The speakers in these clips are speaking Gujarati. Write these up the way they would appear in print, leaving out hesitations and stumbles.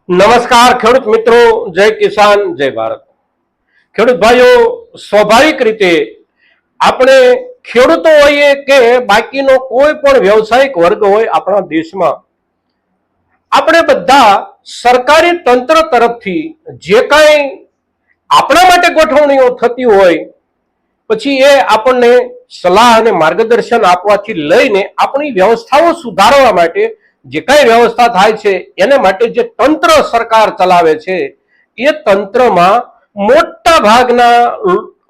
નમસ્કાર ખેડૂત મિત્રો, જય કિસાન, જય ભારત। ખેડૂત ભાઈઓ, સ્વાભાવિક રીતે આપણે ખેડૂતો હોઈએ કે બાકીનો કોઈ પણ વ્યવસાયિક વર્ગ હોય આપણા દેશમાં, આપણે બધા સરકારી તંત્ર તરફથી જે કાંઈ આપણા માટે ગોઠવણીઓ થતી હોય પછી એ આપણને સલાહ અને માર્ગદર્શન આપવાથી લઈને આપણી વ્યવસ્થાઓ સુધારવા માટે જે કઈ વ્યવસ્થા થાય છે એને માટે જે તંત્ર સરકાર ચલાવે છે એ તંત્રમાં મોટા ભાગના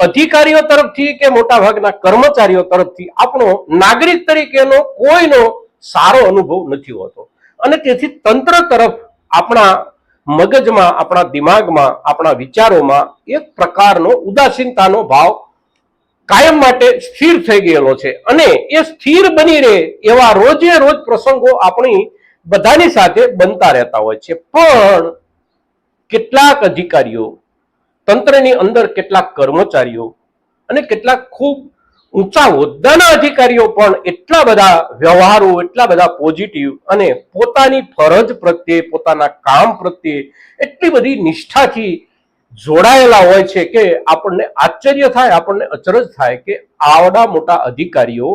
અધિકારીઓ તરફથી કે મોટા ભાગના કર્મચારીઓ તરફથી આપણો નાગરિક તરીકેનો કોઈનો સારો અનુભવ નથી હોતો અને તેથી તંત્ર તરફ આપણા મગજમાં, આપણા દિમાગમાં, આપણા વિચારોમાં એક પ્રકારનો ઉદાસીનતાનો ભાવ કાયમ માટે સ્થિર થઈ ગયેલો છે અને એ સ્થિર બની રહે એવા રોજે રોજ પ્રસંગો આપણી બધાની સાથે બનતા રહેતા હોય છે। પણ કેટલાક અધિકારીઓ, તંત્રની અંદર કેટલાક કર્મચારીઓ અને કેટલાક ખૂબ ઊંચા હોદ્દાના અધિકારીઓ પણ એટલા બધા વ્યવહારો, એટલા બધા પોઝિટિવ અને પોતાની ફરજ પ્રત્યે, પોતાના કામ પ્રત્યે એટલી બધી નિષ્ઠાથી જોડાયેલા હોય છે કે આપણને આશ્ચર્ય થાય, આપણને અચરજ થાય કે આવડા મોટા અધિકારીઓ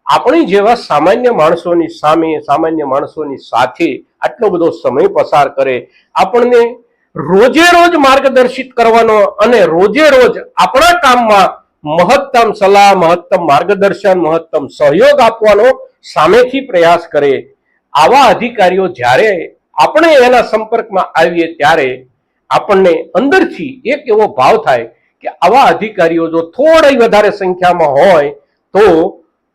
આપણી જેવા સામાન્ય માણસોની સામે, સામાન્ય માણસોની સાથે આટલો બધો સમય પસાર કરે, આપણને રોજે રોજ માર્ગદર્શિત કરવાનો અને રોજે રોજ આપણા કામમાં મહત્તમ સલાહ, મહત્તમ માર્ગદર્શન, મહત્તમ સહયોગ આપવાનો સામેથી પ્રયાસ કરે। આવા અધિકારીઓ જ્યારે આપણે એના સંપર્કમાં આવીએ ત્યારે આપણને અંદરથી એક એવો ભાવ થાય કે આવા અધિકારીઓ જો થોડી વધારે સંખ્યામાં હોય તો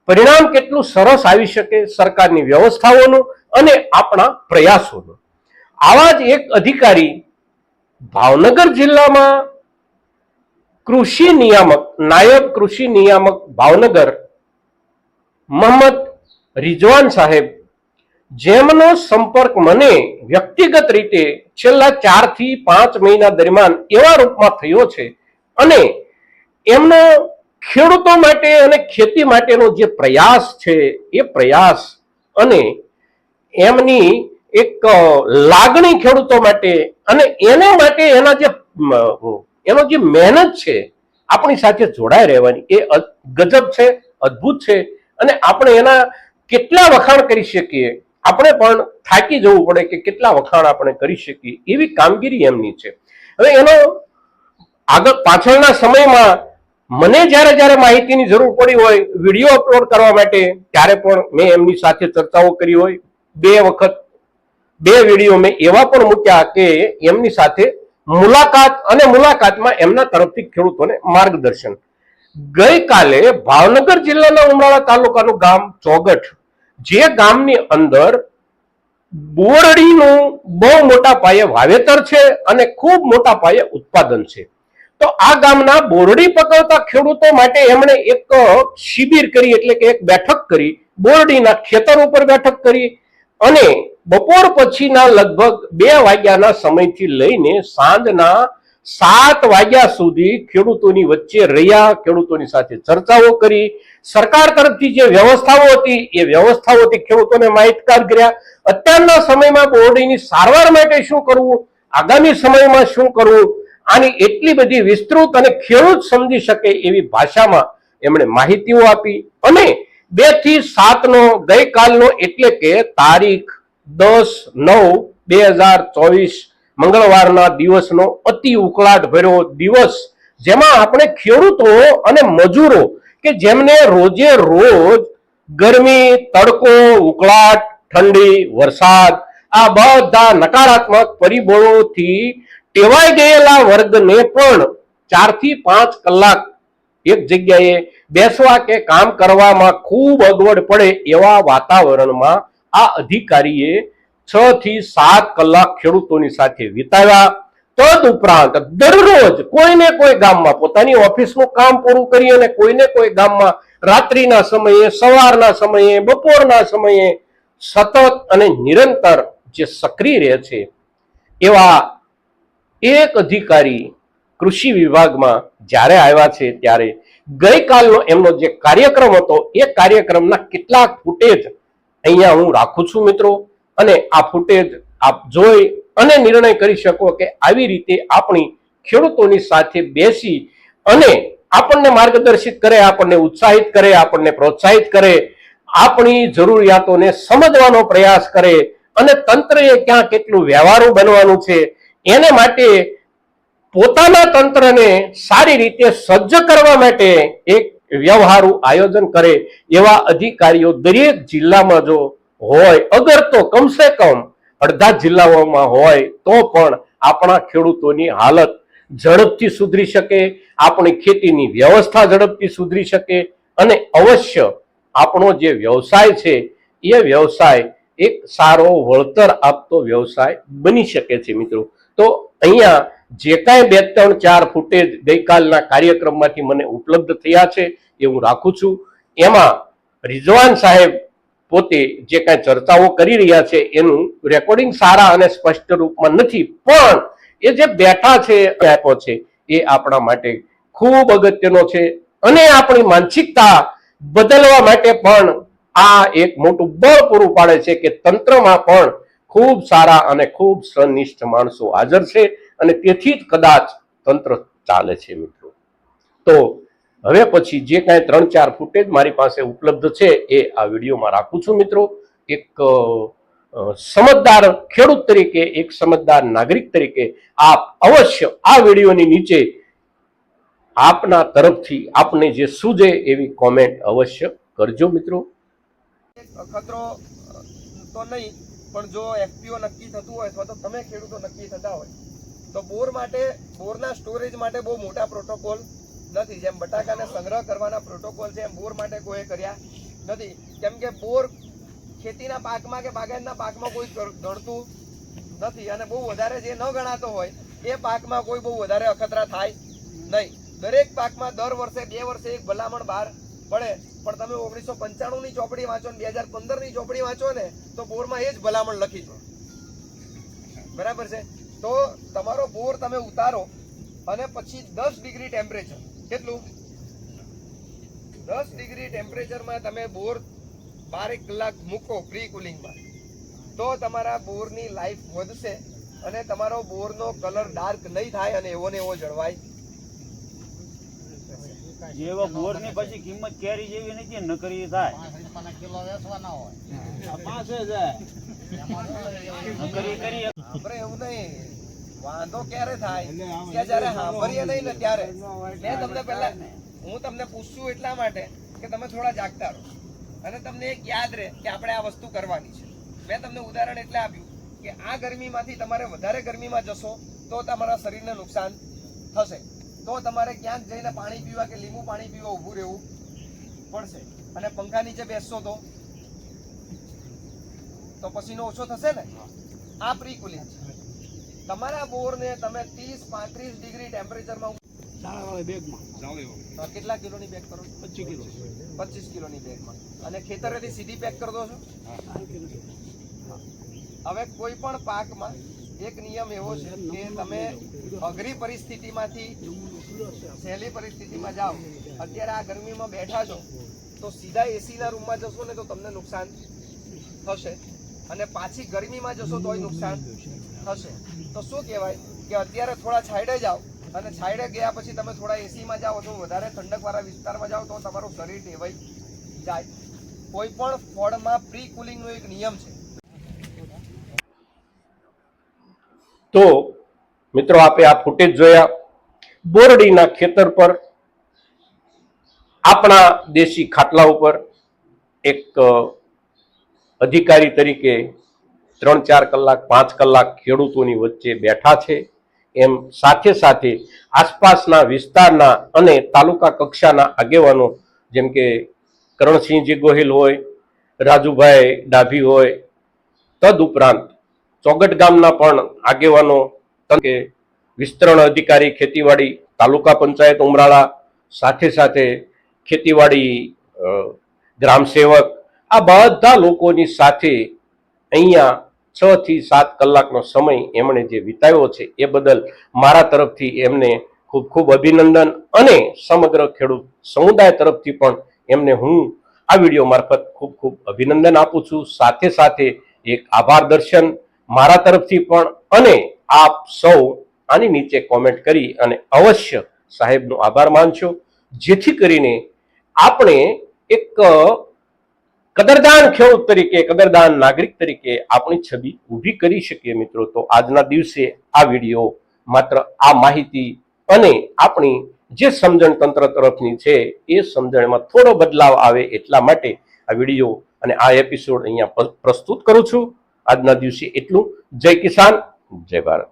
પરિણામ કેટલું સરસ આવી શકે સરકારની વ્યવસ્થાઓનું અને આપણા પ્રયાસોનું। આવા જ એક અધિકારી ભાવનગર જિલ્લામાં કૃષિ નિયામક, નાયબ કૃષિ નિયામક ભાવનગર મોહમ્મદ રિઝવાન સાહેબ, જેમનો સંપર્ક મને વ્યક્તિગત રીતે છેલ્લા 4 થી 5 મહિના દરમિયાન એવા રૂપમાં થયો છે અને એમનો ખેડૂતો માટે અને ખેતી માટેનો જે પ્રયાસ છે એ પ્રયાસ અને એમની એક લાગણી ખેડૂતો માટે અને એના માટે એનો જે મહેનત છે આપણી સાથે જોડાઈ રહેવાની એ ગજબ છે, અદ્ભુત છે અને આપણે એના કેટલા વખાણ કરી શકીએ, આપણે પણ થાકી જવું પડે કે કેટલા વખાણ આપણે કરી શકીએ એવી કામગીરી એમની છે। હવે એનો આગળ પાછળના સમયમાં મને જ્યારે જ્યારે માહિતીની જરૂર પડી હોય વિડીયો અપલોડ કરવા માટે ત્યારે પણ મેં એમની સાથે ચર્ચાઓ કરી હોય। 2 વખત 2 વિડીયો મેં એવા પણ મૂક્યા કે એમની સાથે મુલાકાત અને મુલાકાતમાં એમના તરફથી ખેડૂતોને માર્ગદર્શન। ગઈકાલે ભાવનગર જિલ્લાના ઉમરાળા તાલુકાનું ગામ ચોગઠ, જે ગામની અંદર બોરડીનું બહુ મોટા પાયે વાવેતર છે અને ખૂબ મોટા પાયે ઉત્પાદન છે, તો આ ગામના બોરડી પકવતા ખેડૂતો માટે એમણે એક શિબિર કરી, એટલે કે એક બેઠક કરી, બોરડીના ખેતર ઉપર બેઠક કરી અને બપોર પછીના લગભગ 2 વાગ્યાના સમયથી લઈને સાંજના 7 વાગ્યા સુધી ખેડૂતોની વચ્ચે રહ્યા, ખેડૂતોની સાથે ચર્ચાઓ કરી, સરકાર તરફથી જે વ્યવસ્થાઓ હતી એ વ્યવસ્થાઓથી ખેડૂતોને માહિતગાર કર્યા। અત્યારના સમયમાં બોરડીની સારવાર માટે શું કરવું, આગામી સમયમાં શું કરવું, આની એટલી બધી વિસ્તૃત અને ખેડૂત સમજી શકે એવી ભાષામાં એમણે માહિતીઓ આપી અને 2 થી 7 નો ગઈકાલનો એટલે કે તારીખ 10/9/2024 મંગળવારના દિવસનો અતિ ઉકળાટ ભર્યો દિવસ, જેમાં આપણે ખેડૂતો અને મજૂરો કે જેમને રોજે રોજ ગરમી, તડકો, ઉકળાટ, ઠંડી, વરસાદ આ બધા નકારાત્મક પરિબળોથી ટેવાઈ ગયેલા વર્ગને પણ 4 થી 5 કલાક એક જગ્યાએ બેસવા કે કામ કરવામાં ખૂબ અગવડ પડે એવા વાતાવરણમાં આ અધિકારીએ 6 થી 7 કલાક ખેડૂતોની સાથે વિતાવ્યા। તદ ઉપરાંત દરરોજ કોઈને કોઈ ગામમાં પોતાની ઓફિસનું કામ પૂરું કરી અને કોઈને કોઈ ગામમાં રાત્રિના સમયે, સવારના સમયે, બપોરના સમયે સતત અને નિરંતર જે સક્રિય રહે છે એવા એક અધિકારી કૃષિ વિભાગમાં જ્યારે આવ્યા છે ત્યારે ગઈકાલનો એમનો જે કાર્યક્રમ હતો એ કાર્યક્રમના કેટલાક ફૂટેજ અહીંયા હું રાખું છું મિત્રો, અને આ ફૂટેજ આપ જોઈ અને નિર્ણય કરી શકો કે આવી રીતે આપણી ખેડૂતોની સાથે બેસી અને આપણને માર્ગદર્શિત કરે, આપણને ઉત્સાહિત કરે, આપણને પ્રોત્સાહિત કરે, આપણી જરૂરિયાતોને સમજવાનો પ્રયાસ કરે અને તંત્રએ ક્યાં કેટલું વ્યવહારુ બનવાનું છે એને માટે પોતાના તંત્રને સારી રીતે સજ્જ કરવા માટે એક વ્યવહારુ આયોજન કરે એવા અધિકારીઓ દરેક જિલ્લામાં જો હોય, અગર તો કમસે કમ અડધા જિલ્લાઓમાં હોય તો પણ આપણા ખેડૂતોની હાલત ઝડપથી સુધરી શકે, આપણી ખેતીની વ્યવસ્થા ઝડપથી સુધરી શકે અને અવશ્ય આપણો જે વ્યવસાય છે એ વ્યવસાય એક સારો વળતર આપતો વ્યવસાય બની શકે છે. મિત્રો, તો અહીંયા જે કાંઈ 2-3-4 ફૂટેજ ગઈકાલના કાર્યક્રમમાંથી મને ઉપલબ્ધ થયા છે એ હું રાખું છું. એમાં રિઝવાન સાહેબ પોતે જે કાંઈ ચર્ચાઓ કરી રહ્યા છે એનું રેકોર્ડિંગ સારા અને સ્પષ્ટ રૂપમાં નથી, પણ એ જે બેઠા છે આપ્યો છે એ આપણા માટે ખૂબ અગત્યનો છે અને આપણી માનસિકતા બદલવા માટે પણ આ એક મોટું બળ પૂરું પાડે છે કે તંત્રમાં પણ ખૂબ સારા અને ખૂબ સનિષ્ઠ માણસો હાજર છે અને તેથી જ કદાચ તંત્ર ચાલે છે. મિત્રો, તો હવે પછી જે કાંઈ 3-4 ફૂટેજ મારી પાસે ઉપલબ્ધ છે એ આ વિડીયોમાં રાખું છું. મિત્રો, એક સમજદાર ખેડૂત તરીકે, એક સમજદાર નાગરિક તરીકે આપ અવશ્ય આ વિડીયોની નીચે આપના તરફથી આપને જે સૂજે એવી કોમેન્ટ અવશ્ય કરજો. મિત્રો, ખતરો તો નહીં, પણ જો એફપીઓ નક્કી થતું હોય અથવા તો તમે ખેડૂતો નક્કી થતા હોય તો બોર માટે, બોરના સ્ટોરેજ માટે બહુ મોટા પ્રોટોકોલ નથી. જેમ બટાકાને સંગ્રહ કરવાના પ્રોટોકોલ છે એમ બોર માટે કોઈ કર્યા નથી. કેમ કે બોર ખેતીના પાકમાં કે બાગાયતના પાકમાં કોઈ ગણતું નથી અને બહુ વધારે જે ન ગણાતો હોય એ પાકમાં કોઈ બહુ વધારે અખતરા થાય નહીં. દરેક પાકમાં દર વર્ષે 2 વર્ષે એક ભલામણ બહાર પડે, પણ તમે 1995 ની ચોપડી વાંચો ને 2015 ની ચોપડી વાંચો ને તો બોરમાં એ જ ભલામણ લખી છે. બરાબર છે? તો તમારો બોર તમે ઉતારો અને પછી 10 ડિગ્રી ટેમ્પરેચર, કેટલું 10 ડિગ્રી ટેમ્પરેચરમાં તમે બોર 12 કલાક મૂકો પ્રી કુલિંગમાં, તો તમારા બોરની લાઈફ વધશે અને તમારો બોરનો કલર ડાર્ક નહીં થાય અને એવો ને એવો જળવાય. જેવો બોર ની પછી કિંમત કેરી જેવી નથી, નકરી થાય એવું નહીં. વાંધો ક્યારે થાય કે જયારે સાંભળીએ નહીં ને ત્યારે. મેં તમને પહેલા હું તમને પૂછશું એટલા માટે કે તમે થોડા જાગતા રહો અને તમને એક યાદ રહે કે આપણે આ વસ્તુ કરવાની છે. મેં તમને ઉદાહરણ એટલે આપ્યું કે આ ગરમીમાંથી તમારે વધારે ગરમીમાં જશો તો તમારા શરીરને નુકસાન થશે, તો તમારે ક્યાંક જઈને પાણી પીવા કે લીંબુ પાણી પીવા ઊભું રહેવું પડશે અને પંખા નીચે બેસશો તો પસીનો ઓછો થશે ને. આ પ્રી કુલિંગ છે. તમારા બોરને તમે 30-35 ડિગ્રી ટેમ્પરેચરમાં કેટલા કિલોની બેગ કરો? 25 કિલોની બેગમાં. અને ખેતરેથી સીધી પેક કરી દો છો? હવે કોઈ પણ પાકમાં એક નિયમ એવો છે કે તમે અઘરી પરિસ્થિતિમાંથી સહેલી પરિસ્થિતિમાં જાઓ. અત્યારે આ ગરમીમાં બેઠા છો તો સીધા એસીના રૂમમાં જશો ને તો તમને નુકસાન થશે અને પાછી ગરમીમાં જશો તોય નુકસાન થશે. તો શું કહેવાય કે અત્યારે થોડા છાંયડે જાઓ અને છાંયડે ગયા પછી તમે થોડા એસીમાં જાઓ અથવા વધારે ઠંડકવાળા વિસ્તારમાં જાઓ તો તમારું શરીર ટેવાઈ જાય. કોઈ પણ ફળમાં પ્રી કુલિંગનો એક નિયમ છે. તો મિત્રો, આપે આ ફૂટેજ જોયા બોરડીના ખેતર પર આપણા દેશી ખાટલા ઉપર એક અધિકારી તરીકે 3-4 કલાક 5 કલાક ખેડૂતોની વચ્ચે બેઠા છે. એમ સાથે સાથે આસપાસના વિસ્તારના અને તાલુકા કક્ષાના આગેવાનો જેમ કે કરણસિંહજી ગોહિલ હોય, રાજુભાઈ ડાભી હોય, તદુપરાંત ચોગટ ગામના પણ આગેવાનો કે વિસ્તરણ અધિકારી ખેતીવાડી તાલુકા પંચાયત ઉમરાળા, સાથે સાથે ખેતીવાડી ગ્રામ સેવક, આ બધા લોકોની સાથે અહીંયા 6 થી 7 કલાકનો સમય એમણે જે વિતાવ્યો છે એ બદલ મારા તરફથી એમને ખૂબ ખૂબ અભિનંદન અને સમગ્ર ખેડૂત સમુદાય તરફથી પણ એમને હું આ વિડીયો મારફત ખૂબ ખૂબ અભિનંદન આપું છું. સાથે સાથે એક આભાર દર્શન મારા તરફથી પણ અને આપ સૌ આની નીચે કોમેન્ટ કરી અને અવશ્ય સાહેબનો આભાર માનશો, જેથી કરીને આપણે એક કદરદાન ખેડૂત તરીકે, કદરદાન નાગરિક તરીકે આપણી છબી ઊભી કરી શકીએ. મિત્રો, તો આજના દિવસે આ વિડીયો માત્ર આ માહિતી અને આપણી જે સમજણ તંત્ર તરફની છે એ સમજણમાં થોડો બદલાવ આવે એટલા માટે આ વિડીયો અને આ એપિસોડ અહીંયા પ્રસ્તુત કરું છું. આજના દિવસે એટલું. જય કિસાન, જય ભારત.